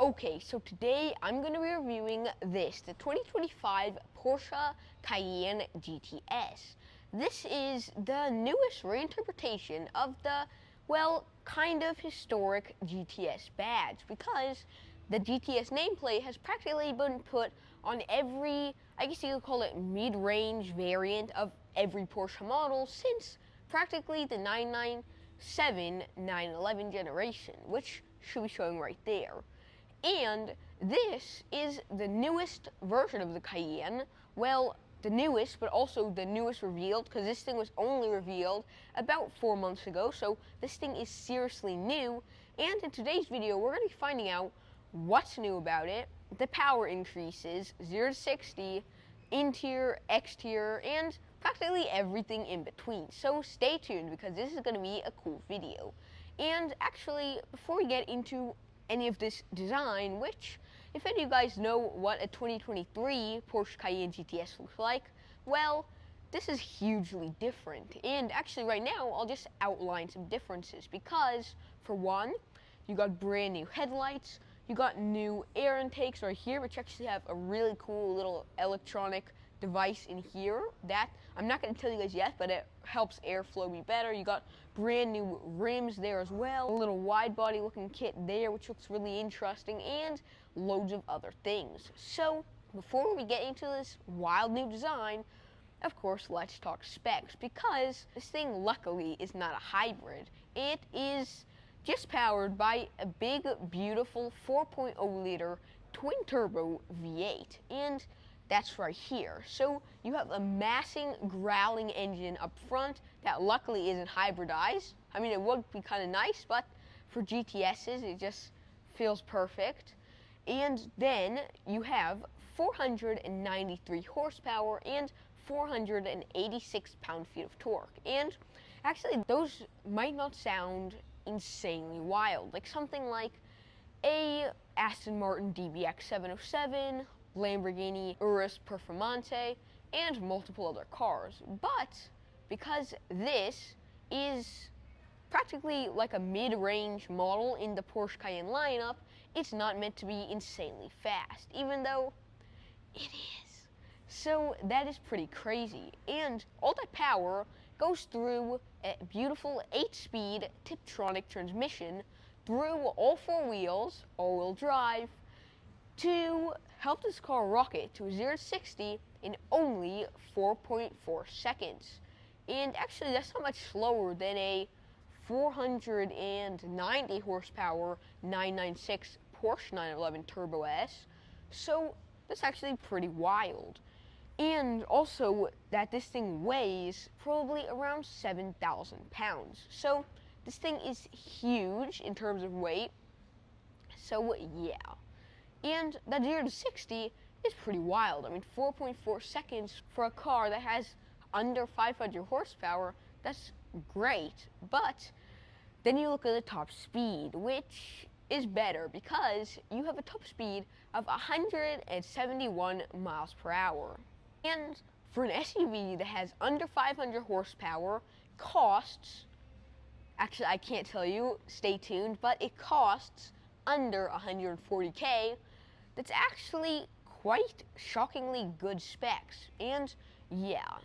Okay, so today I'm going to be reviewing the 2025 Porsche Cayenne GTS. This is the newest reinterpretation of the, well, kind of historic GTS badge, because the GTS nameplate has practically been put on every, I guess you could call it mid-range variant of every Porsche model since practically the 997 911 generation, which should be showing right there. And this is the newest version of the Cayenne. Well, the newest, but also the newest revealed, because this thing was only revealed about 4 months ago, so this thing is seriously new. And in today's video, we're going to be finding out what's new about it, the power increases, 0 to 60, interior, exterior, and practically everything in between. So stay tuned, because this is going to be a cool video. And actually, before we get into any of this design, which, if any of you guys know what a 2023 Porsche Cayenne GTS looks like, well, this is hugely different. And actually right now, I'll just outline some differences, because for one, you got brand new headlights, you got new air intakes right here, which actually have a really cool little electronic device in here that I'm not going to tell you guys yet, but it helps airflow be better. You got brand new rims there as well, a little wide body looking kit there, which looks really interesting, and loads of other things. So before we get into this wild new design, of course, let's talk specs, because this thing luckily is not a hybrid. It is just powered by a big, beautiful 4.0 liter twin turbo V8, and that's right here. So you have a massing, growling engine up front that luckily isn't hybridized. I mean, it would be kind of nice, but for GTSs, it just feels perfect. And then you have 493 horsepower and 486 pound-feet of torque. And actually, those might not sound insanely wild, like something like a Aston Martin DBX 707, Lamborghini Urus Performante, and multiple other cars. But because this is practically like a mid-range model in the Porsche Cayenne lineup, it's not meant to be insanely fast, even though it is. So that is pretty crazy. And all that power goes through a beautiful 8-speed Tiptronic transmission through all 4 wheels, all-wheel drive, to help this car rocket to 0 to 60 in only 4.4 seconds. And actually, that's not much slower than a 490 horsepower 996 Porsche 911 Turbo S. So that's actually pretty wild. And also that this thing weighs probably around 7,000 pounds. So this thing is huge in terms of weight. So yeah. And that 0 to 60 is pretty wild. I mean, 4.4 seconds for a car that has under 500 horsepower, that's great. But then you look at the top speed, which is better, because you have a top speed of 171 miles per hour. And for an SUV that has under 500 horsepower, costs, actually I can't tell you, stay tuned, but it costs under 140K. That's actually quite shockingly good specs. And yeah.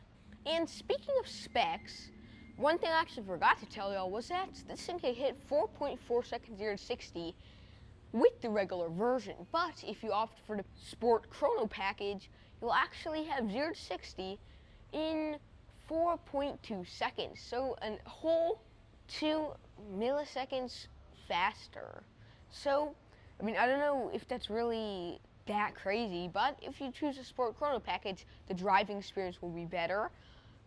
And speaking of specs, one thing I actually forgot to tell y'all was that this thing can hit 4.4 seconds 0 to 60 with the regular version. But if you opt for the Sport Chrono package, you'll actually have 0 to 60 in 4.2 seconds. So a whole 2 milliseconds faster. So, I mean, I don't know if that's really that crazy, but if you choose a Sport Chrono package, the driving experience will be better.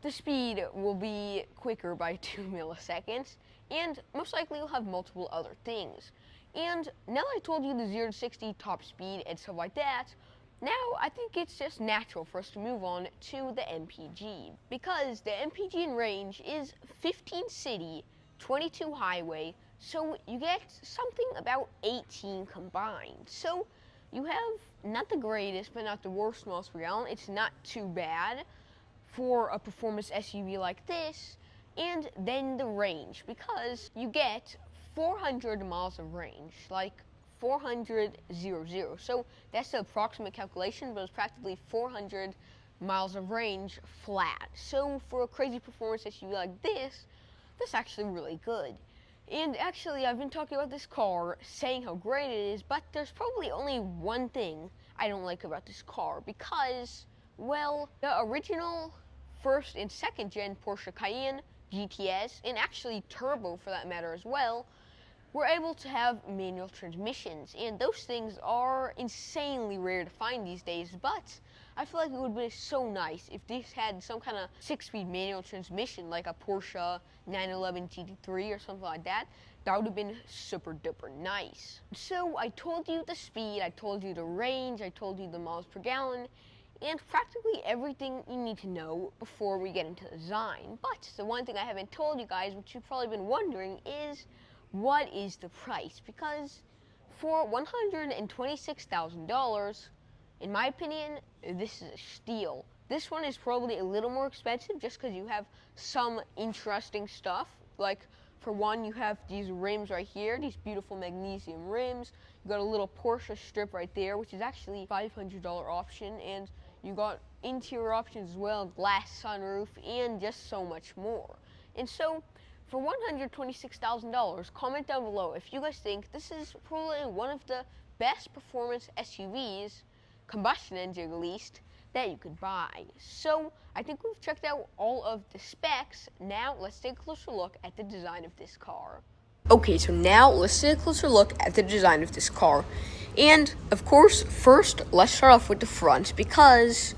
The speed will be quicker by 2 milliseconds, and most likely you'll have multiple other things. And now that I told you the 0 to 60 top speed and stuff like that, now I think it's just natural for us to move on to the MPG, because the MPG in range is 15 city, 22 highway, so you get something about 18 combined. So you have not the greatest, but not the worst miles per gallon. It's not too bad for a performance SUV like this. And then the range, because you get 400 miles of range, like 400. So that's the approximate calculation, but it's practically 400 miles of range flat. So for a crazy performance SUV like this, that's actually really good. And actually, I've been talking about this car, saying how great it is, but there's probably only one thing I don't like about this car, because, well, the original first and second gen Porsche Cayenne GTS, and actually turbo for that matter as well, were able to have manual transmissions, and those things are insanely rare to find these days, but I feel like it would be so nice if this had some kind of 6-speed manual transmission like a Porsche 911 GT3 or something like that. That would have been super duper nice. So I told you the speed, I told you the range, I told you the miles per gallon, and practically everything you need to know before we get into the design. But the one thing I haven't told you guys, which you've probably been wondering, is what is the price? Because for $126,000, in my opinion, this is a steal. This one is probably a little more expensive just because you have some interesting stuff. Like, for one, you have these rims right here, these beautiful magnesium rims. You got a little Porsche strip right there, which is actually $500 option, and you got interior options as well, glass sunroof, and just so much more. And so, for $126,000, comment down below if you guys think this is probably one of the best performance SUVs, combustion engine at least, that you could buy. So I think we've checked out all of the specs. Now let's take a closer look at the design of this car. Okay, so now let's take a closer look at the design of this car. And of course, first let's start off with the front, because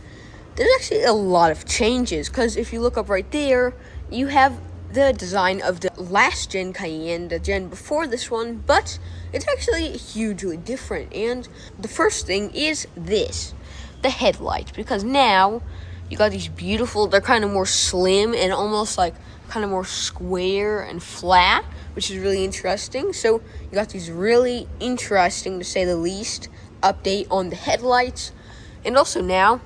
there's actually a lot of changes. Because if you look up right there, you have the design of the last gen Cayenne, the gen before this one, but it's actually hugely different. And the first thing is this, the headlights, because now you got these beautiful, they're kind of more slim and almost like kind of more square and flat, which is really interesting. So you got these really interesting, to say the least, update on the headlights. And also now,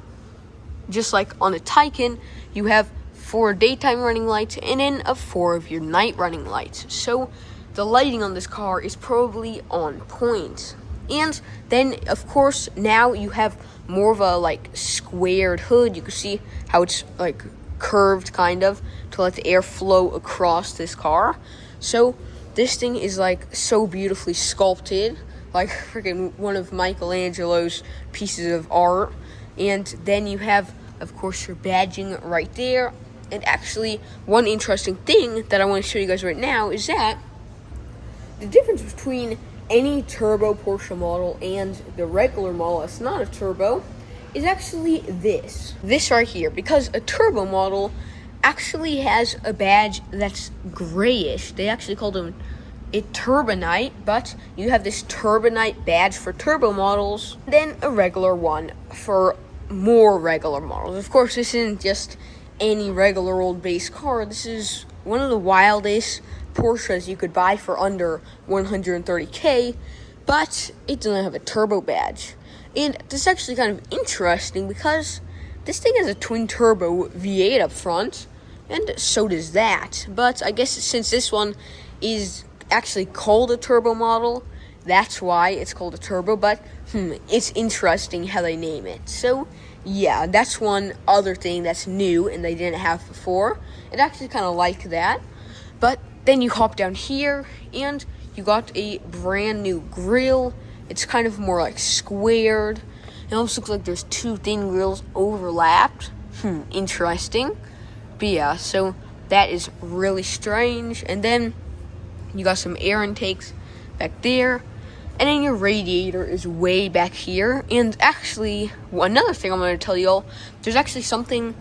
just like on the Taycan, you have 4 daytime running lights and then 4 of your night running lights. So the lighting on this car is probably on point. And then of course now you have more of a like squared hood. You can see how it's like curved kind of to let the air flow across this car. So this thing is like so beautifully sculpted, like freaking one of Michelangelo's pieces of art. And then you have, of course, your badging right there. And actually, one interesting thing that I want to show you guys right now is that the difference between any turbo Porsche model and the regular model that's not a turbo is actually this right here. Because a turbo model actually has a badge that's grayish. They actually call them a Turbonite, but you have this Turbonite badge for turbo models, then a regular one for more regular models. Of course, this isn't just any regular old base car. This is one of the wildest Porsches you could buy for under 130K, but it doesn't have a turbo badge. And this is actually kind of interesting because this thing has a twin turbo V8 up front, and so does that. But I guess since this one is actually called a turbo model, that's why it's called a turbo. But it's interesting how they name it. So yeah, that's one other thing that's new and they didn't have before. It actually kind of like that. But then you hop down here and you got a brand new grille. It's kind of more like squared. It almost looks like there's 2 thin grills overlapped. Interesting. But yeah, so that is really strange. And then you got some air intakes back there. And then your radiator is way back here. And actually, another thing I'm going to tell y'all, there's actually something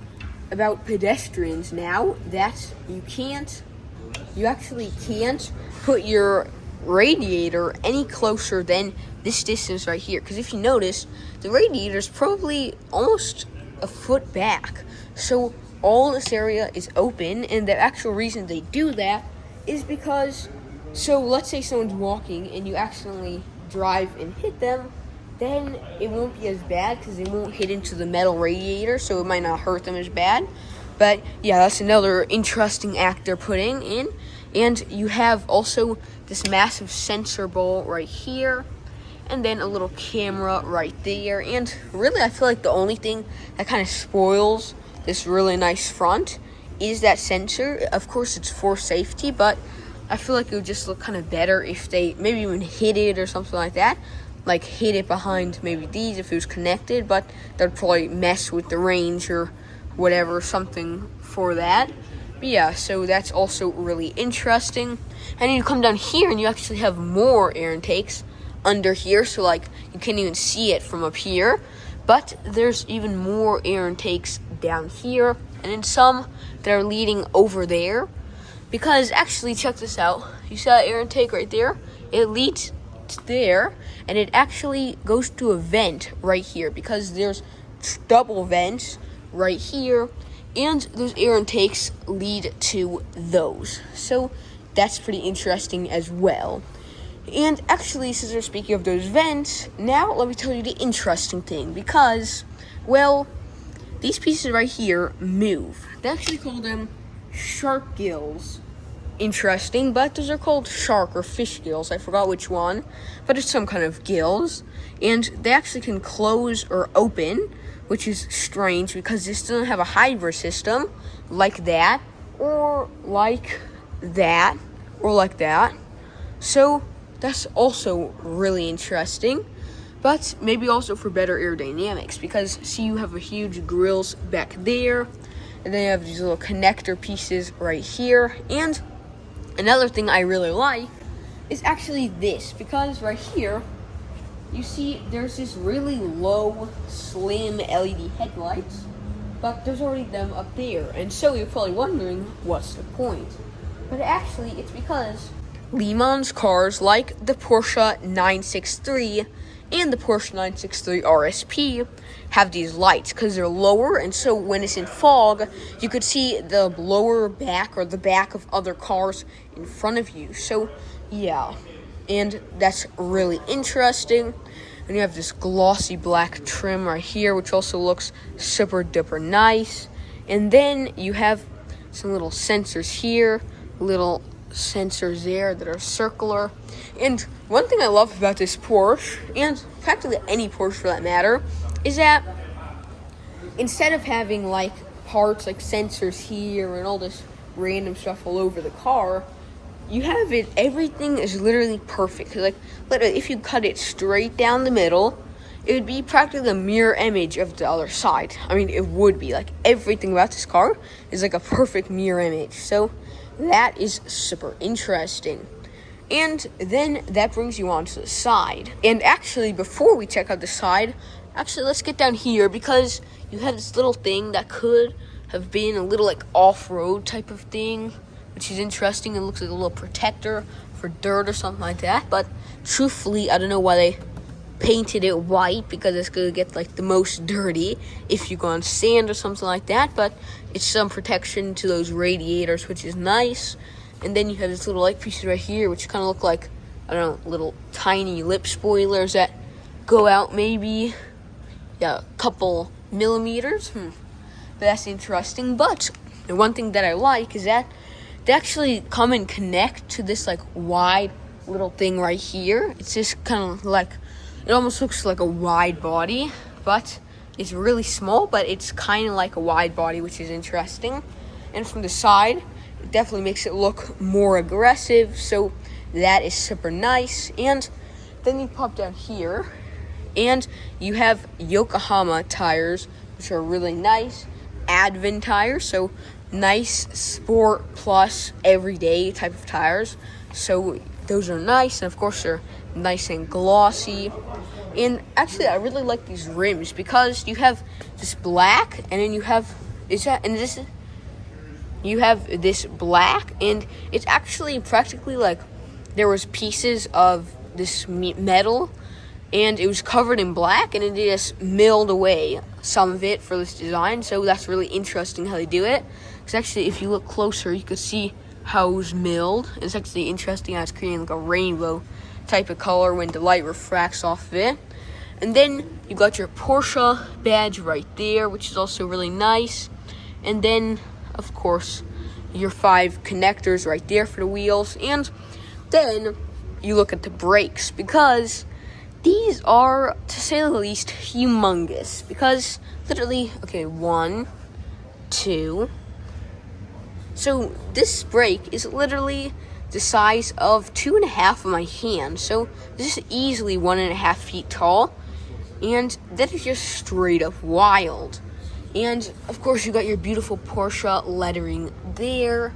about pedestrians now that you actually can't put your radiator any closer than this distance right here. Because if you notice, the radiator is probably almost a foot back. So all this area is open, and the actual reason they do that is because, so let's say someone's walking and you accidentally drive and hit them, then it won't be as bad because they won't hit into the metal radiator, so it might not hurt them as bad. But yeah, that's another interesting act they're putting in. And you have also this massive sensor bowl right here. and then a little camera right there. And really, I feel like the only thing that kind of spoils this really nice front is that sensor. Of course, it's for safety, but I feel like it would just look kind of better if they maybe even hid it or something like that. Like hid it behind maybe these if it was connected, but that would probably mess with the range or whatever, something for that. But yeah, so that's also really interesting. And then you come down here and you actually have more air intakes under here, so like you can't even see it from up here. But there's even more air intakes down here, and then some that are leading over there. Because actually, check this out. You see that air intake right there? It leads there, and it actually goes to a vent right here, because there's double vents right here, and those air intakes lead to those. So that's pretty interesting as well. And actually, since we're speaking of those vents, now let me tell you the interesting thing, because, well, these pieces right here move. They actually call them shark gills. Interesting, but those are called shark or fish gills. I forgot which one, but it's some kind of gills, and they actually can close or open, which is strange because this doesn't have a hybrid system like that, or like that, or like that. So that's also really interesting, but maybe also for better aerodynamics, because see, you have a huge grills back there, and then you have these little connector pieces right here. And another thing I really like is actually this, because right here, you see there's this really low, slim LED headlights, but there's already them up there. And so you're probably wondering, what's the point? But actually, it's because Le Mans cars like the Porsche 963 and the Porsche 963 RSP have these lights because they're lower, and so when it's in fog, you could see the lower back or the back of other cars in front of you. So yeah, and that's really interesting. And you have this glossy black trim right here, which also looks super duper nice. And then you have some little sensors here, little sensors there that are circular. And one thing I love about this Porsche, and practically any Porsche for that matter, is that instead of having like parts like sensors here and all this random stuff all over the car, you have it, everything is literally perfect. Like, literally, if you cut it straight down the middle, it would be practically a mirror image of the other side. I mean, it would be like everything about this car is like a perfect mirror image. So that is super interesting. And then that brings you on to the side. And actually, before we check out the side, actually, let's get down here, because you have this little thing that could have been a little like off-road type of thing, which is interesting. It looks like a little protector for dirt or something like that. But truthfully, I don't know why they painted it white, because it's going to get like the most dirty if you go on sand or something like that. But it's some protection to those radiators, which is nice. And then you have this little light pieces right here, which kind of look like, I don't know, little tiny lip spoilers that go out maybe, yeah, a couple millimeters. But that's interesting. But the one thing that I like is that they actually come and connect to this like wide little thing right here. It's just kind of like, it almost looks like a wide body, but it's really small, but it's kind of like a wide body, which is interesting. And from the side, it definitely makes it look more aggressive, so that is super nice. And then you pop down here, and you have Yokohama tires, which are really nice. Advent tires, so nice sport plus everyday type of tires. So those are nice, and of course they're nice and glossy. And actually, I really like these rims, because you have this black, and then you have you have this black, and it's actually practically like there was pieces of this metal, and it was covered in black, and it just milled away some of it for this design. So that's really interesting how they do it. Because actually, if you look closer, you can see how it was milled. It's actually interesting how it's creating like a rainbow type of color when the light refracts off of it. And then you got your Porsche badge right there, which is also really nice. And then, of course, your 5 connectors right there for the wheels. And then you look at the brakes, because these are, to say the least, humongous, because literally, okay, 1, 2. So this brake is literally the size of 2.5 of my hand. So this is easily 1.5 feet tall, and that is just straight up wild. And of course, you got your beautiful Porsche lettering there,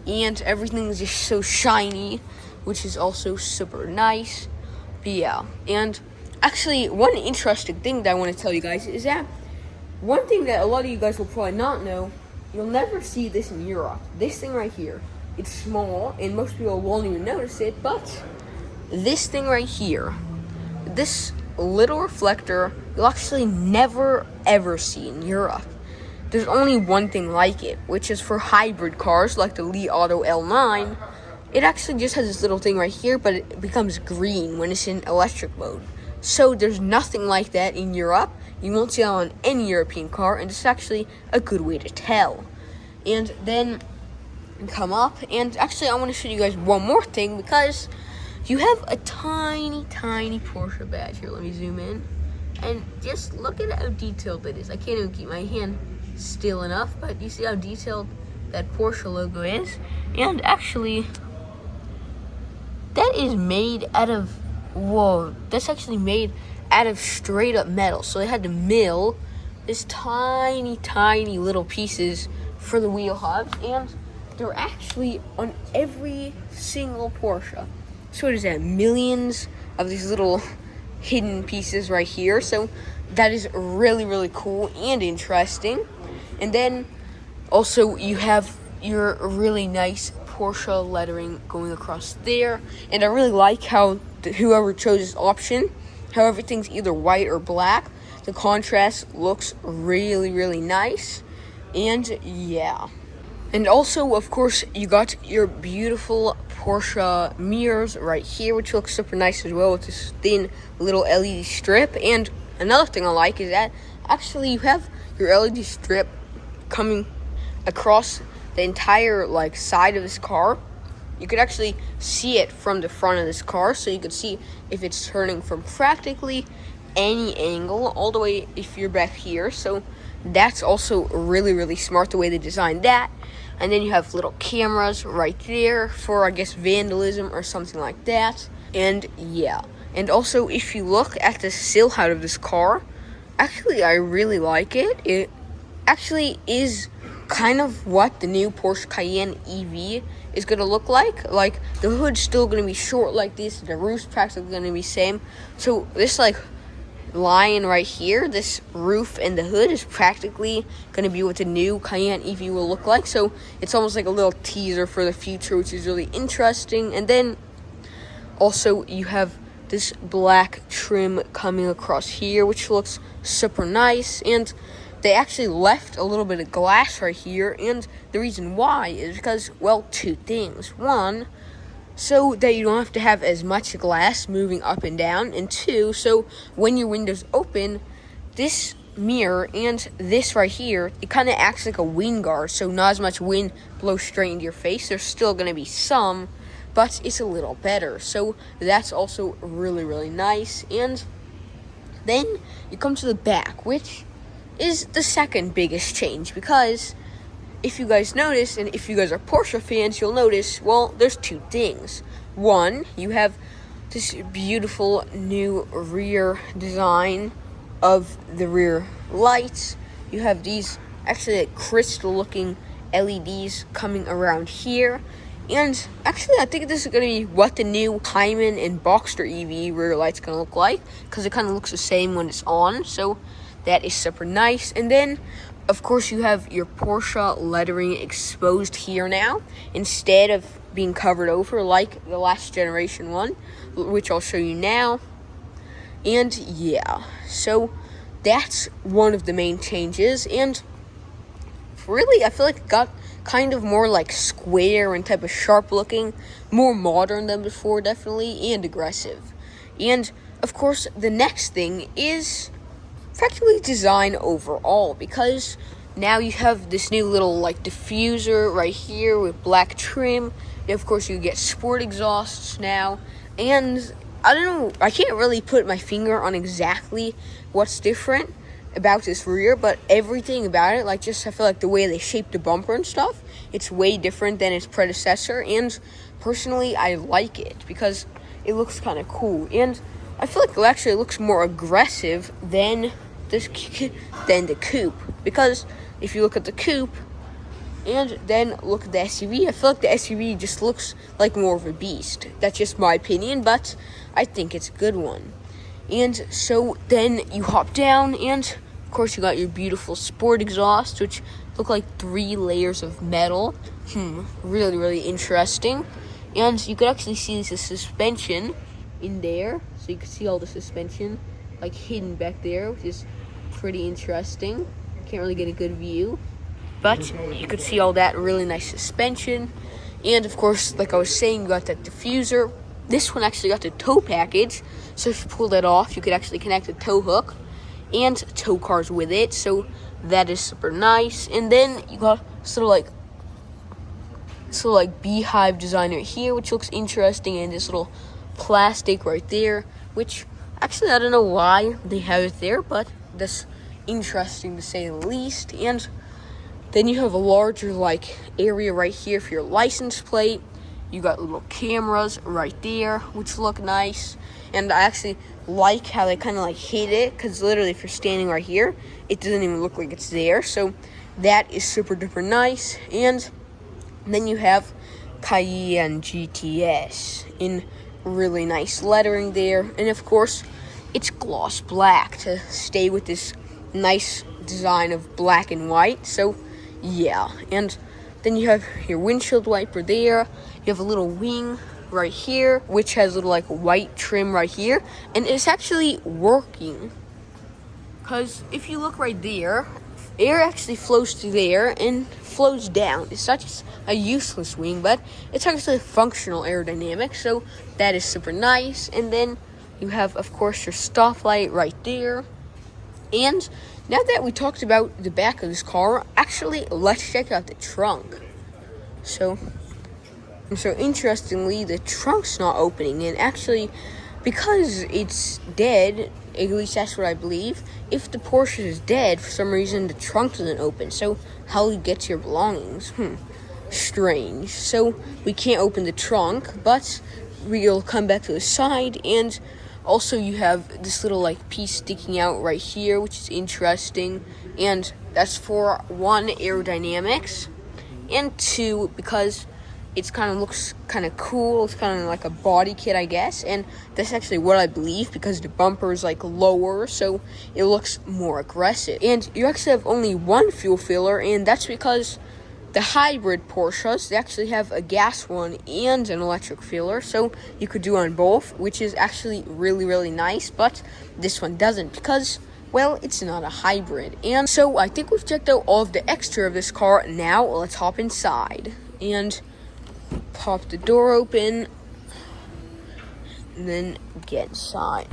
and everything is just so shiny, which is also super nice. But yeah, and actually, one interesting thing that I want to tell you guys is that one thing that a lot of you guys will probably not know, you'll never see this in Europe. This thing right here, it's small, and most people won't even notice it, but this thing right here, this little reflector, you'll actually never ever see in Europe. There's only one thing like it, which is for hybrid cars like the Li Auto L9. It actually just has this little thing right here, but it becomes green when it's in electric mode. So there's nothing like that in Europe. You won't see it on any European car, and it's actually a good way to tell. And then come up, and actually I want to show you guys one more thing, because you have a tiny Porsche badge here. Let me zoom in, and just look at how detailed it is. I can't even keep my hand still enough, but you see how detailed that Porsche logo is. And actually, that is made out of, whoa, that's actually made out of straight up metal. So they had to mill this tiny little pieces for the wheel hubs, and they're actually on every single Porsche. So what is that? Millions of these little hidden pieces right here. So that is really cool and interesting. And then also you have your really nice Porsche lettering going across there. And I really like how whoever chose this option, how everything's either white or black. The contrast looks really nice. And yeah. And also, of course, you got your beautiful Porsche mirrors right here, which looks super nice as well with this thin little LED strip. And another thing I like is that actually you have your LED strip coming across the entire side of this car. You could actually see it from the front of this car, so you could see if it's turning from practically any angle all the way if you're back here. So that's also really smart the way they designed that. And then you have little cameras right there for, I guess, vandalism or something like that. And yeah. And also, if you look at the silhouette of this car, actually, I really like it. It actually is kind of what the new Porsche Cayenne EV is going to look like. Like, the hood's still going to be short like this. The roof's practically going to be same. So, this, line right here, this roof and the hood is practically going to be what the new Cayenne EV will look like. So it's almost like a little teaser for the future, which is really interesting. And then also you have this black trim coming across here, which looks super nice. And they actually left a little bit of glass right here, and the reason why is because, well, two things. One, so that you don't have to have as much glass moving up and down, and two, so when your windows open, this mirror and this right here, it kind of acts like a wind guard, so not as much wind blows straight into your face. There's still going to be some, but it's a little better, so that's also really nice. And then you come to the back, which is the second biggest change, because if you guys notice, and if you guys are Porsche fans, you'll notice, well, there's two things. One, you have this beautiful new rear design of the rear lights. You have these actually crystal-looking LEDs coming around here. And actually, I think this is going to be what the new Cayman and Boxster EV rear light's going to look like, because it kind of looks the same when it's on. So that is super nice. And then, of course, you have your Porsche lettering exposed here now, instead of being covered over like the last generation one, which I'll show you now. And yeah, so that's one of the main changes. And really, I feel like it got kind of more square and type of sharp looking, more modern than before, definitely, and aggressive. And of course, the next thing is practically design overall, because now you have this new little diffuser right here with black trim. And of course, you get sport exhausts now, and I don't know, I can't really put my finger on exactly what's different about this rear, but everything about it, like just I feel like the way they shaped the bumper and stuff, it's way different than its predecessor, and personally I like it because it looks kind of cool, and I feel like it actually looks more aggressive than the coupe, because if you look at the coupe and then look at the SUV, I feel like the SUV just looks like more of a beast. That's just my opinion, but I think it's a good one. And so then you hop down, and of course you got your beautiful sport exhaust, which look like 3 layers of metal. Really, really interesting. And you could actually see the suspension in there, so you can see all the suspension like hidden back there, which is pretty interesting. Can't really get a good view, but you could see all that really nice suspension. And of course, like I was saying, you got that diffuser. This one actually got the tow package, so if you pull that off, you could actually connect a tow hook and tow cars with it, so that is super nice. And then you got sort of like beehive design right here, which looks interesting, and this little plastic right there, which actually I don't know why they have it there, but that's interesting to say the least. And then you have a larger like area right here for your license plate. You got little cameras right there, which look nice. And I actually like how they kind of like hid it, because literally if you're standing right here, it doesn't even look like it's there. So that is super duper nice. And then you have Cayenne GTS in really nice lettering there. And of course, it's gloss black to stay with this nice design of black and white. So yeah, and then you have your windshield wiper there. You have a little wing right here, which has a little like white trim right here, and it's actually working, because if you look right there, air actually flows through there and flows down. It's not just a useless wing, but it's actually functional aerodynamics, so that is super nice. And then you have, of course, your stoplight right there. And now that we talked about the back of this car, actually, let's check out the trunk. So interestingly, the trunk's not opening, and actually, because it's dead, at least that's what I believe, if the Porsche is dead, for some reason, the trunk doesn't open. So how do you get to your belongings? Strange. So we can't open the trunk, but we'll come back to the side, and also you have this little like piece sticking out right here, which is interesting, and that's for 1, aerodynamics, and 2, because it kind of looks kind of cool. It's kind of like a body kit, I guess, and that's actually what I believe, because the bumper is like lower, so it looks more aggressive. And you actually have only 1 fuel filler, and that's because the hybrid Porsches, they actually have a gas one and an electric filler, so you could do on both, which is actually really, really nice, but this one doesn't, because, well, it's not a hybrid. And so I think we've checked out all of the extra of this car. Now let's hop inside and pop the door open and then get inside.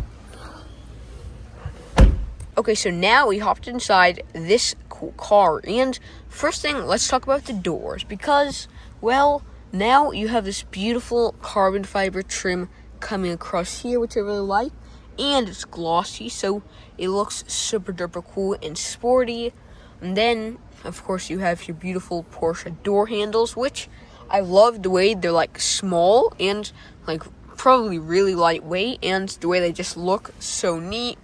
Okay, so now we hopped inside this cool car, and first thing, let's talk about the doors, because, well, now you have this beautiful carbon fiber trim coming across here, which I really like, and it's glossy, so it looks super duper cool and sporty. And then, of course, you have your beautiful Porsche door handles, which I love the way they're like small and like probably really lightweight, and the way they just look so neat.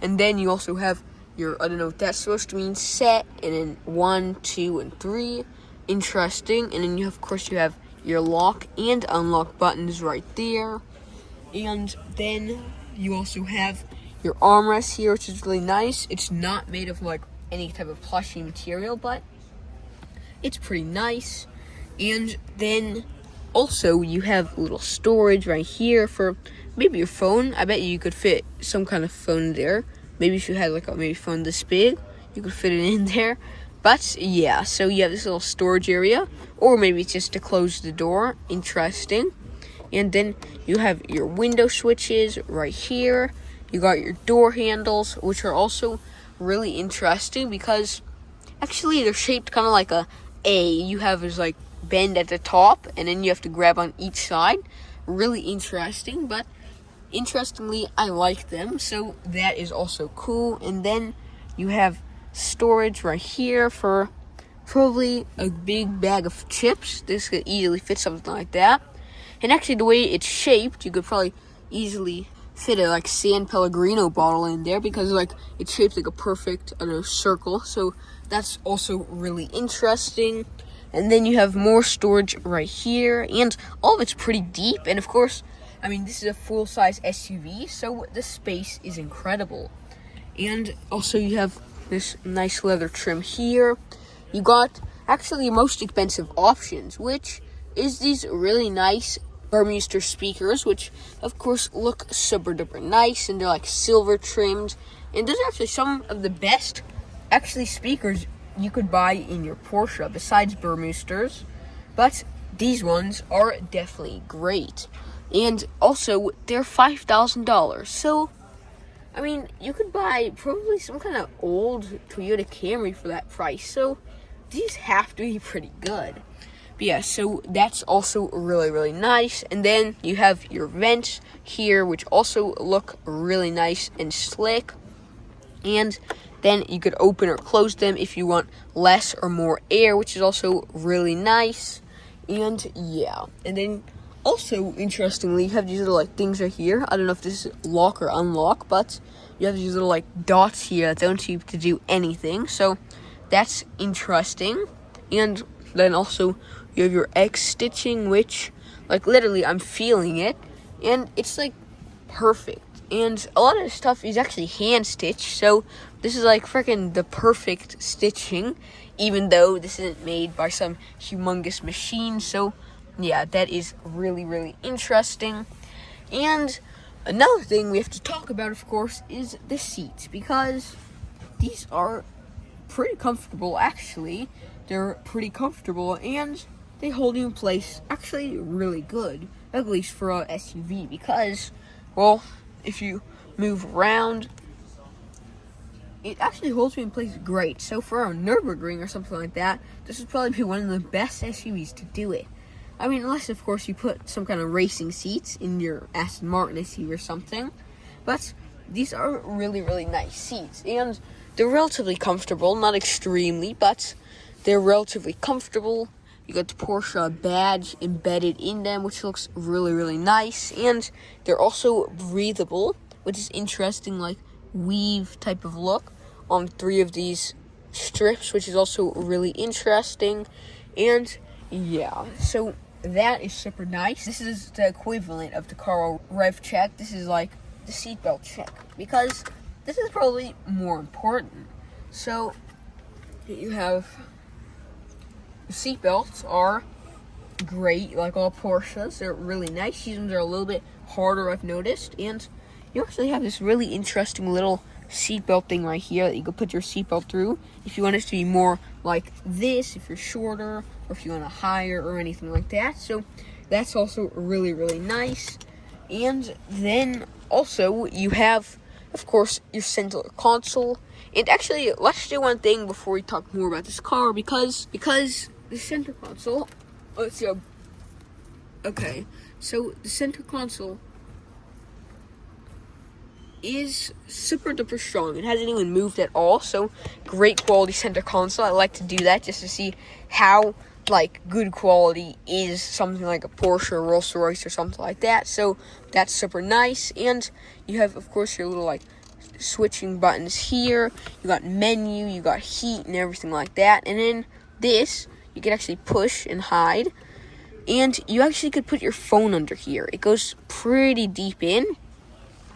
And then you also have your, I don't know what that's supposed to mean, set, and then 1, 2, and 3. Interesting. And then you have your lock and unlock buttons right there. And then you also have your armrest here, which is really nice. It's not made of like any type of plushy material, but it's pretty nice. And then also you have a little storage right here for maybe your phone. I bet you could fit some kind of phone there. Maybe if you had like a phone this big, you could fit it in there. But yeah, so you have this little storage area, or maybe it's just to close the door. Interesting. And then you have your window switches right here. You got your door handles, which are also really interesting, because actually they're shaped kind of like a A. You have this like bend at the top, and then you have to grab on each side. Really interesting. But interestingly, I like them, so that is also cool. And then you have storage right here for probably a big bag of chips. This could easily fit something like that. And actually, the way it's shaped, you could probably easily fit a like San Pellegrino bottle in there, because like it's shaped like a perfect circle. So that's also really interesting. And then you have more storage right here, and all of it's pretty deep. And of course, I mean, this is a full-size SUV, so the space is incredible. And also you have this nice leather trim here. You got actually your most expensive options, which is these really nice Burmester speakers, which of course look super duper nice, and they're like silver trimmed. And those are actually some of the best actually speakers you could buy in your Porsche besides Burmesters, but these ones are definitely great. And also they're $5,000, so I mean, you could buy probably some kind of old Toyota Camry for that price, so these have to be pretty good. But yeah, so that's also really, really nice. And then you have your vents here, which also look really nice and slick. And then you could open or close them if you want less or more air, which is also really nice. And yeah, and then also, interestingly, you have these little like things right here. I don't know if this is lock or unlock, but you have these little like dots here that don't seem to do anything. So that's interesting. And then also you have your X stitching, which like literally I'm feeling it, and it's like perfect. And a lot of the stuff is actually hand stitched, so this is like freaking the perfect stitching, even though this isn't made by some humongous machine. So yeah, that is really, really interesting. And another thing we have to talk about, of course, is the seats, because these are pretty comfortable, actually. They're pretty comfortable, and they hold you in place actually really good, at least for a SUV, because, well, if you move around, it actually holds you in place great. So for a Nürburgring or something like that, this would probably be one of the best SUVs to do it. I mean, unless, of course, you put some kind of racing seats in your Aston Martin SUV or something. But these are really, really nice seats. And they're relatively comfortable. Not extremely, but they're relatively comfortable. You got the Porsche badge embedded in them, which looks really, really nice. And they're also breathable, which is interesting, like weave type of look on 3 of these strips, which is also really interesting. And yeah, so that is super nice. This is the equivalent of the car rev check. This is like the seatbelt check, because this is probably more important. So you have the seatbelts are great, like all Porsches. They're really nice. These ones are a little bit harder, I've noticed. And you actually have this really interesting little seatbelt thing right here that you can put your seatbelt through if you want it to be more like this, if you're shorter, or if you want a higher or anything like that. So that's also really, really nice. And then also you have, of course, your center console. And actually, let's do one thing before we talk more about this car, because the center console, let's go. Okay, so the center console is super duper strong. It hasn't even moved at all, so great quality center console. I like to do that just to see how like good quality is something like a Porsche or Rolls Royce or something like that. So that's super nice. And you have, of course, your little like switching buttons here. You got menu, you got heat and everything like that. And then this you can actually push and hide, and you actually could put your phone under here. It goes pretty deep in.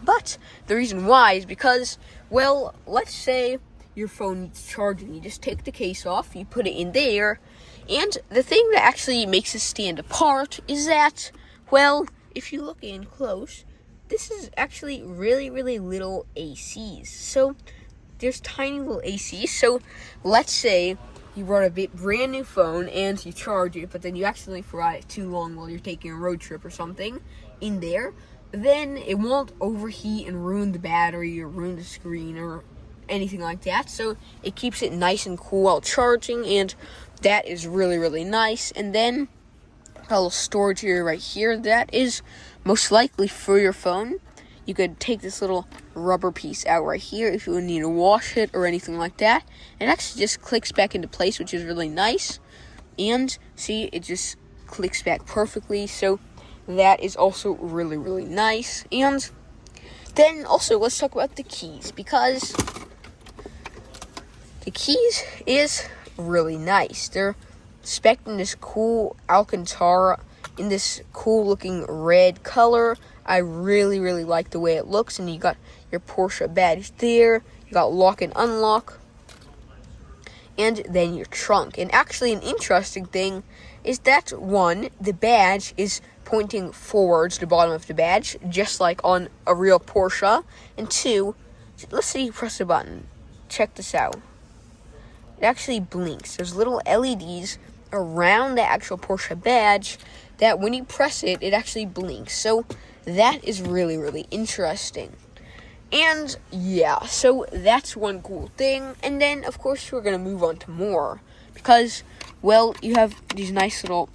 But the reason why is because, well, let's say your phone needs charging. You just take the case off, you put it in there, and the thing that actually makes it stand apart is that, well, if you look in close, this is actually really, really little ACs. So there's tiny little ACs. So let's say you brought a brand new phone and you charge it, but then you accidentally forgot it too long while you're taking a road trip or something in there. Then it won't overheat and ruin the battery or ruin the screen or anything like that. So it keeps it nice and cool while charging, and that is really, really nice. And then a little storage area right here, that is most likely for your phone. you could take this little rubber piece out right here if you would need to wash it or anything like that. It actually just clicks back into place, which is really nice. And see, it just clicks back perfectly, so that is also really, really nice. And then also, let's talk about the keys, because the keys is really nice. They're spec'd in this cool Alcantara in this cool looking red color. I really, really like the way it looks. And you got your Porsche badge there. You got lock and unlock. And then your trunk. And actually an interesting thing is that, one, the badge is pointing forwards, the bottom of the badge, just like on a real Porsche. And two, let's say you press the button. Check this out. It actually blinks. There's little LEDs around the actual Porsche badge that when you press it, it actually blinks. So that is really, really interesting. And yeah, so that's one cool thing. And then, of course, we're going to move on to more. Because, well, you have these nice little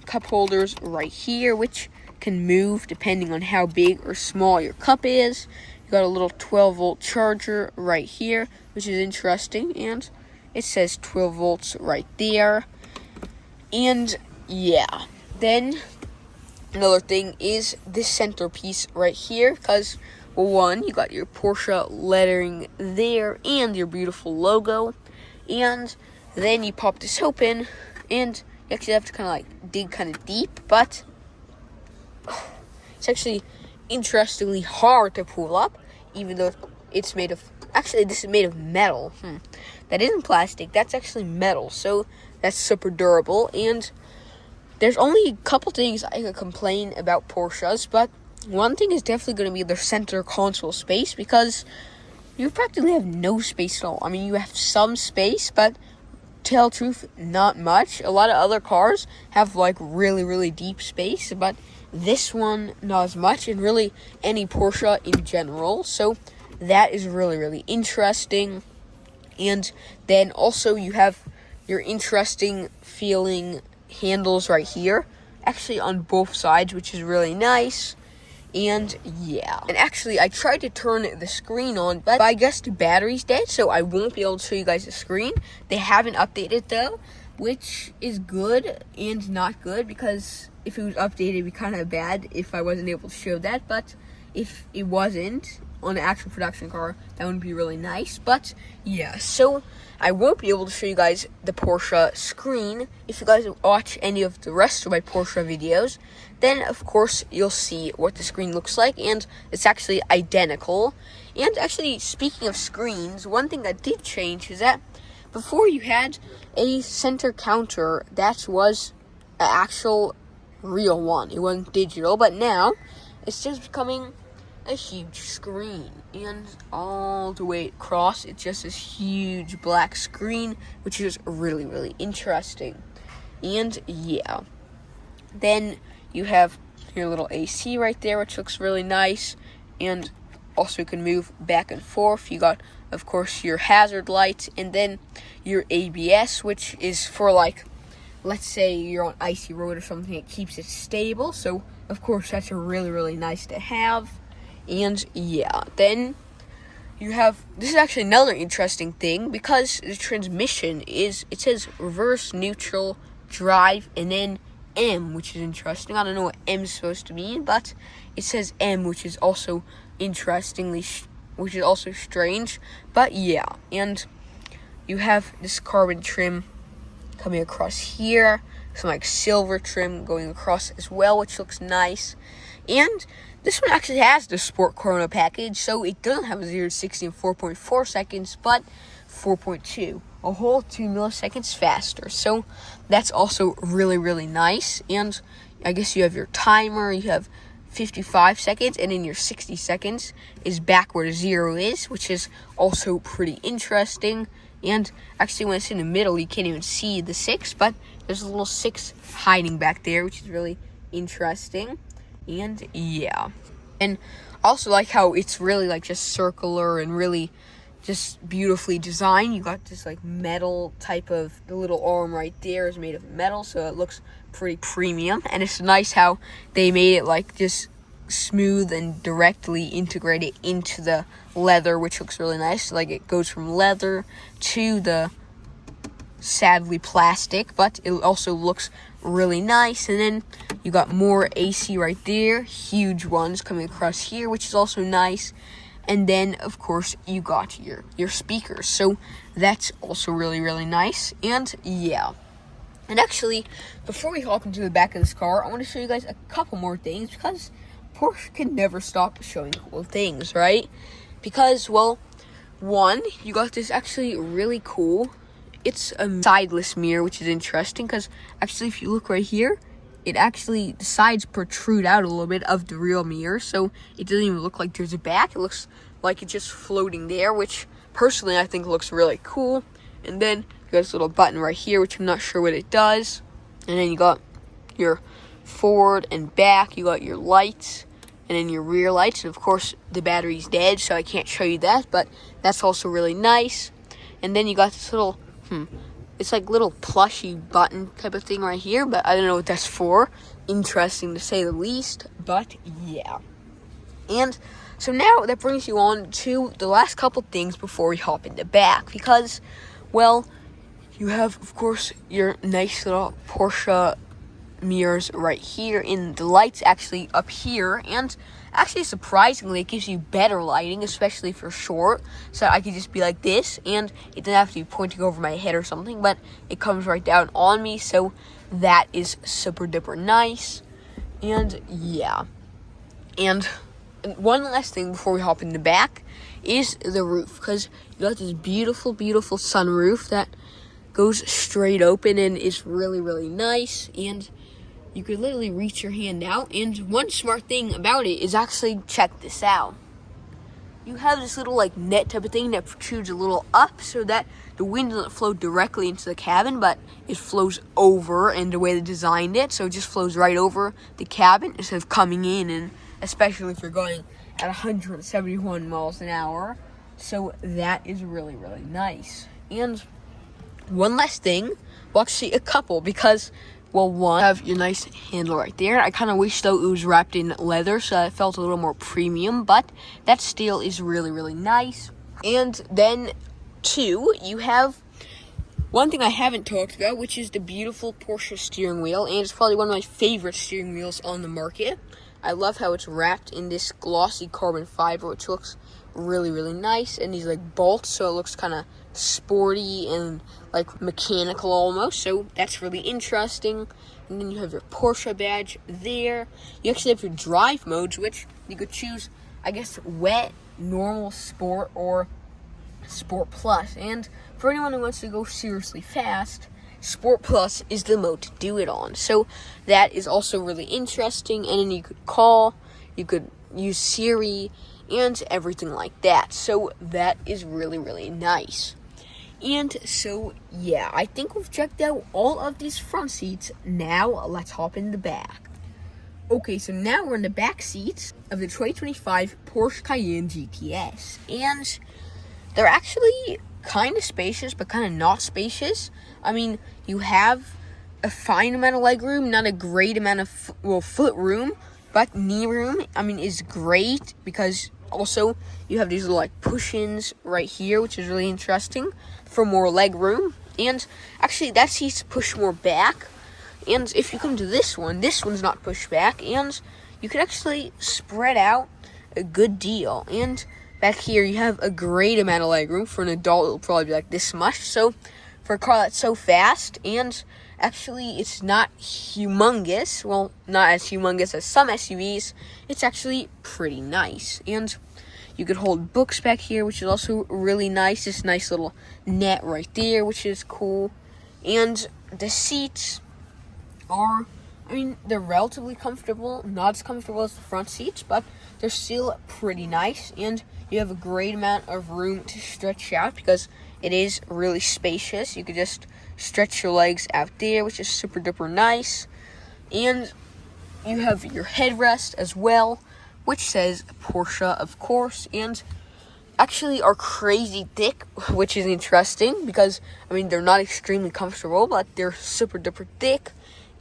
cup holders right here, which can move depending on how big or small your cup is. You got a little 12-volt charger right here, which is interesting. And it says 12 volts right there. And yeah, then another thing is this centerpiece right here, because, well, one, you got your Porsche lettering there and your beautiful logo. And then you pop this open, and you actually have to kind of like dig kind of deep, but it's actually interestingly hard to pull up, even though it's made of, actually this is made of metal. That isn't plastic, that's actually metal, so that's super durable. And there's only a couple things I could complain about Porsches, but one thing is definitely going to be their center console space, because you practically have no space at all. I mean, you have some space, but to tell the truth, not much. A lot of other cars have like really, really deep space, but this one not as much, and really any Porsche in general. So that is really, really interesting. And then also you have your interesting feeling handles right here, actually on both sides, which is really nice. And yeah, and actually I tried to turn the screen on, but I guess the battery's dead, so I won't be able to show you guys the screen. They haven't updated though, which is good and not good, because if it was updated, it'd be kind of bad if I wasn't able to show that. But if it wasn't on an actual production car, that would be really nice. But yeah, so I won't be able to show you guys the Porsche screen. If you guys watch any of the rest of my Porsche videos, then of course you'll see what the screen looks like, and it's actually identical. And actually, speaking of screens, one thing that did change is that before you had a center counter that was an actual real one. It wasn't digital, but now it's just becoming a huge screen, and all the way across it's just this huge black screen, which is really, really interesting. And yeah, then you have your little AC right there, which looks really nice, and also you can move back and forth. You got, of course, your hazard lights, and then your ABS, which is for, like, let's say you're on icy road or something, it keeps it stable. So of course that's really, really nice to have. And yeah, then you have, this is actually another interesting thing, because the transmission is, it says reverse, neutral, drive, and then M, which is interesting. I don't know what M is supposed to mean, but it says M, which is also which is also strange. But yeah, and you have this carbon trim coming across here, some like silver trim going across as well, which looks nice. And this one actually has the Sport Chrono package, so it doesn't have a 0 to 60 in 4.4 seconds, but 4.2, a whole 2 milliseconds faster. So that's also really, really nice. And I guess you have your timer, you have 55 seconds, and then your 60 seconds is back where the 0 is, which is also pretty interesting. And actually, when it's in the middle, you can't even see the 6, but there's a little 6 hiding back there, which is really interesting. And yeah, and also like how it's really like just circular and really just beautifully designed. You got this like metal type of, the little arm right there is made of metal, so it looks pretty premium. And it's nice how they made it like just smooth and directly integrated into the leather, which looks really nice. Like, it goes from leather to the sadly plastic, but it also looks really nice. And then you got more AC right there, huge ones coming across here, which is also nice. And then, of course, you got your speakers, so that's also really nice. And yeah, and actually, before we hop into the back of this car, I want to show you guys a couple more things, because Porsche can never stop showing cool things, right? Because, well, one, you got this actually really cool, it's a sideless mirror, which is interesting, because actually, if you look right here, it actually, the sides protrude out a little bit of the real mirror, so it doesn't even look like there's a back. It looks like it's just floating there, which personally I think looks really cool. And then you got this little button right here, which I'm not sure what it does. And then you got your forward and back, you got your lights, and then your rear lights. And of course, the battery's dead, so I can't show you that, but that's also really nice. And then you got this little, it's like little plushy button type of thing right here, but I don't know what that's for. Interesting to say the least, but yeah. And so now that brings you on to the last couple things before we hop in the back, because, well, you have, of course, your nice little Porsche mirrors right here, and the lights actually up here, and actually surprisingly it gives you better lighting, especially for short, so I could just be like this, and it doesn't have to be pointing over my head or something, but it comes right down on me, so that is super duper nice. And yeah, and one last thing before we hop in the back is the roof, because you got this beautiful sunroof that goes straight open and is really nice, and you could literally reach your hand out. And one smart thing about it is actually, check this out. You have this little like net type of thing that protrudes a little up so that the wind doesn't flow directly into the cabin, but it flows over, and the way they designed it, so it just flows right over the cabin instead of coming in, and especially if you're going at 171 miles an hour. So that is really nice. And one last thing, well, actually a couple, because, well, one, you have your nice handle right there. I kind of wish, though, it was wrapped in leather, so it felt a little more premium, but that still is really nice. And then, two, you have one thing I haven't talked about, which is the beautiful Porsche steering wheel, and it's probably one of my favorite steering wheels on the market. I love how it's wrapped in this glossy carbon fiber, which looks really nice, and these like bolts, so it looks kind of sporty and like mechanical almost, so that's really interesting. And then you have your Porsche badge there. You actually have your drive modes, which you could choose, I guess, wet, normal, sport, or sport plus. And for anyone who wants to go seriously fast, Sport Plus is the mode to do it on. So that is also really interesting. And then you could call, you could use Siri, and everything like that. So that is really nice. And so, yeah, I think we've checked out all of these front seats. Now, let's hop in the back. Okay, so now we're in the back seats of the 2025 Porsche Cayenne GTS. And they're actually kind of spacious, but kind of not spacious. I mean, you have a fine amount of leg room, not a great amount of, foot room, but knee room, I mean, is great, because also you have these little, like, push-ins right here, which is really interesting for more leg room. And actually, that seat's pushed more back. And if you come to this one's not pushed back, and you can actually spread out a good deal. And back here, you have a great amount of leg room. For an adult, it'll probably be like this much. So for a car that's so fast, and actually it's not humongous, well, not as humongous as some SUVs, it's actually pretty nice. And you could hold books back here, which is also really nice. This nice little net right there, which is cool. And the seats are, I mean, they're relatively comfortable, not as comfortable as the front seats, but they're still pretty nice. And you have a great amount of room to stretch out, because it is really spacious. You could just stretch your legs out there, which is super duper nice. And you have your headrest as well, which says Porsche, of course, and actually are crazy thick, which is interesting, because, I mean, they're not extremely comfortable, but they're super duper thick.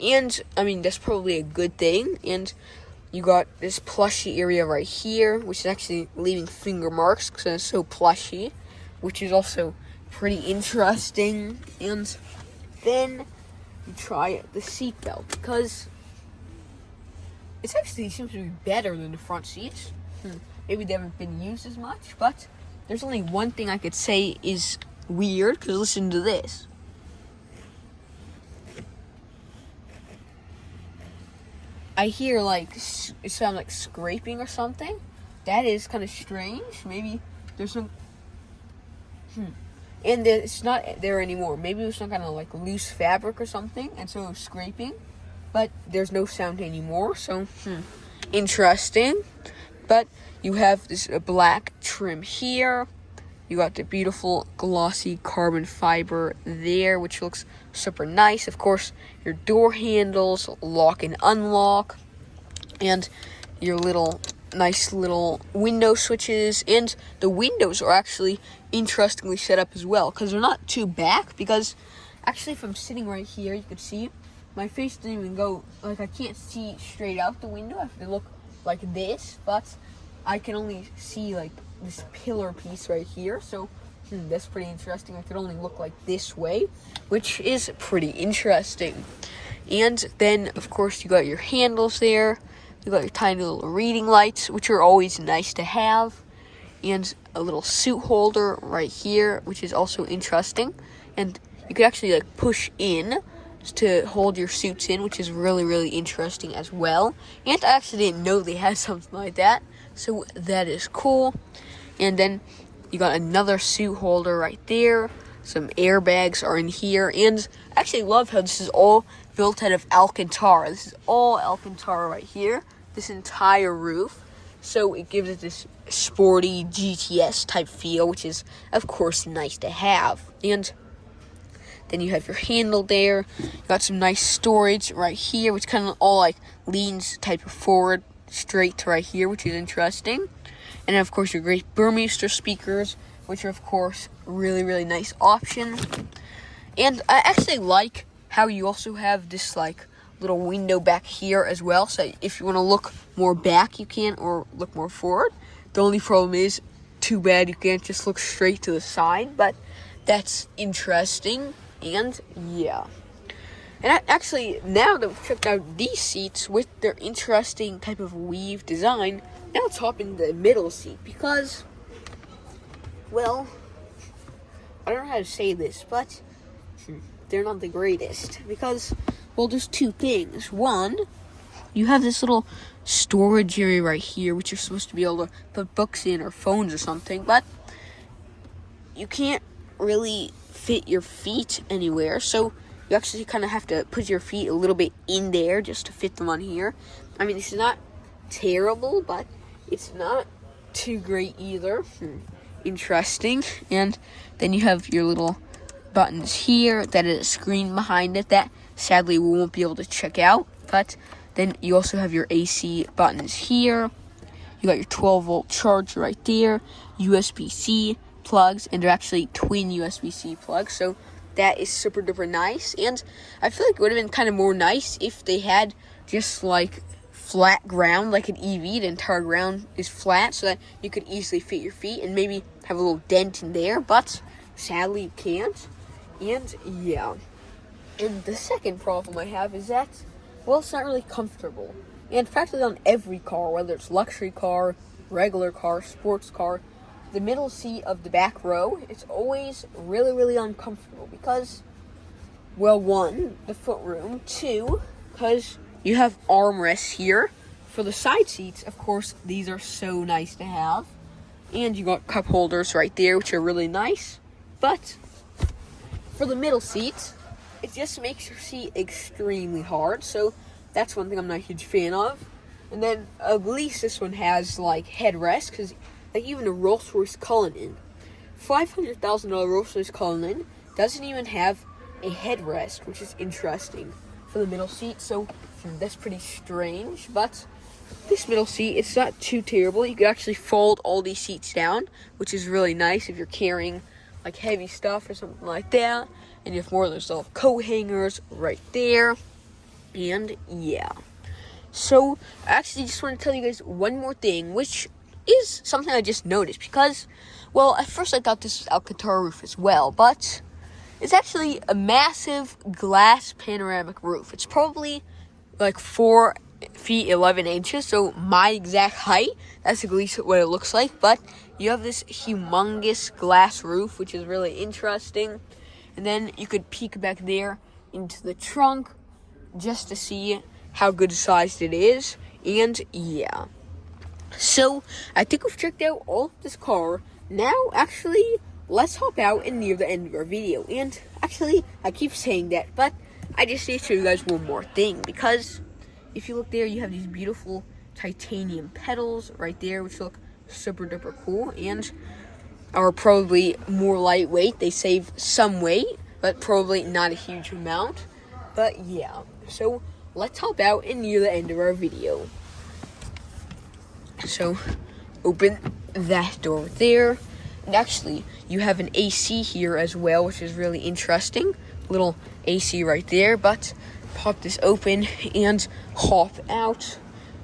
And, I mean, that's probably a good thing. And you got this plushy area right here, which is actually leaving finger marks because it's so plushy, which is also pretty interesting. And then you try the seatbelt because it actually seems to be better than the front seats. Maybe they haven't been used as much, but there's only one thing I could say is weird, because listen to this. I hear like it sounds like scraping or something. That is kind of strange. Maybe there's some and it's not there anymore. Maybe it was some kind of like loose fabric or something, and so it was scraping. But there's no sound anymore, so interesting. But you have this black trim here. You got the beautiful glossy carbon fiber there, which looks super nice. Of course, your door handles, lock and unlock, and your nice little window switches. And the windows are actually interestingly set up as well, because they're not too back, because actually if I'm sitting right here, you can see my face didn't even go, like I can't see straight out the window. I have to look like this, but I can only see like this pillar piece right here, so that's pretty interesting. I could only look like this way, which is pretty interesting. And then of course you got your handles there, you got your tiny little reading lights, which are always nice to have, and a little suit holder right here, which is also interesting. And you could actually like push in to hold your suits in, which is really, really interesting as well. And I actually didn't know they had something like that, so that is cool. And then you got another suit holder right there. Some airbags are in here. And I actually love how this is all built out of Alcantara. This is all Alcantara right here. This entire roof. So it gives it this sporty GTS type feel, which is, of course, nice to have. And then you have your handle there. You got some nice storage right here, which kind of all like leans type of forward straight to right here, which is interesting. And then, of course, your great Burmester speakers, which are, of course, really, really nice option. And I actually like how you also have this, like, little window back here as well. So if you want to look more back, you can, or look more forward. The only problem is, too bad you can't just look straight to the side, but that's interesting. And, yeah. And actually, now that we've checked out these seats with their interesting type of weave design, now let's hop in the middle seat, because, well, I don't know how to say this, but they're not the greatest, because, well, there's two things. One, you have this little storage area right here, which you're supposed to be able to put books in or phones or something, but you can't really fit your feet anywhere, so you actually kind of have to put your feet a little bit in there just to fit them on here. I mean, it's not terrible, but it's not too great either. Interesting. And then you have your little buttons here that is a screen behind it that sadly we won't be able to check out. But then you also have your AC buttons here. You got your 12-volt charger right there, USB-C plugs, and they're actually twin USB-C plugs, so that is super duper nice. And I feel like it would have been kind of more nice if they had just like flat ground, like an EV. The entire ground is flat so that you could easily fit your feet and maybe have a little dent in there, but sadly you can't. And yeah. And the second problem I have is that, well, it's not really comfortable. And practically on every car, whether it's luxury car, regular car, sports car, the middle seat of the back row, it's always really, really uncomfortable because, well, one, the footroom, two, because you have armrests here. For the side seats, of course, these are so nice to have. And you got cup holders right there, which are really nice. But for the middle seats, it just makes your seat extremely hard. So that's one thing I'm not a huge fan of. And then at least this one has like headrests, because like even a Rolls-Royce Cullinan, $500,000 Rolls-Royce Cullinan doesn't even have a headrest, which is interesting for the middle seat. So that's pretty strange. But this middle seat, it's not too terrible. You could actually fold all these seats down, which is really nice if you're carrying like heavy stuff or something like that. And you have more of those little coat hangers right there. And yeah. So, I actually just want to tell you guys one more thing, which is something I just noticed because, well, at first I thought this was Alcantara roof as well, but it's actually a massive glass panoramic roof. It's probably like 4 feet 11 inches, so my exact height. That's at least what it looks like, but you have this humongous glass roof, which is really interesting. And then you could peek back there into the trunk just to see how good sized it is. And yeah, so I think we've checked out all of this car. Now actually let's hop out and near the end of our video. And actually I keep saying that, but I just need to show you guys one more thing, because if you look there, you have these beautiful titanium pedals right there, which look super duper cool and are probably more lightweight. They save some weight, but probably not a huge amount. But yeah, so let's hop out and near the end of our video. So open that door there. And actually, you have an AC here as well, which is really interesting. Little AC right there, but pop this open and hop out.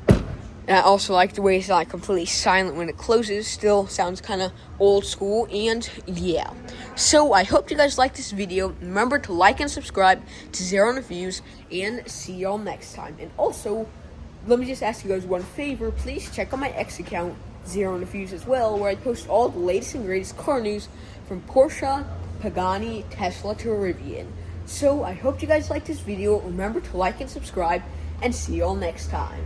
And I also like the way it's not completely silent when it closes. Still sounds kind of old school. And yeah, so I hope you guys liked this video. Remember to like and subscribe to Xaaron Reviews, and see y'all next time. And also, let me just ask you guys one favor. Please check out my X account, Xaaron Reviews, as well, where I post all the latest and greatest car news from Porsche, Pagani, Tesla to Rivian. So I hope you guys liked this video. Remember to like and subscribe, and see y'all next time.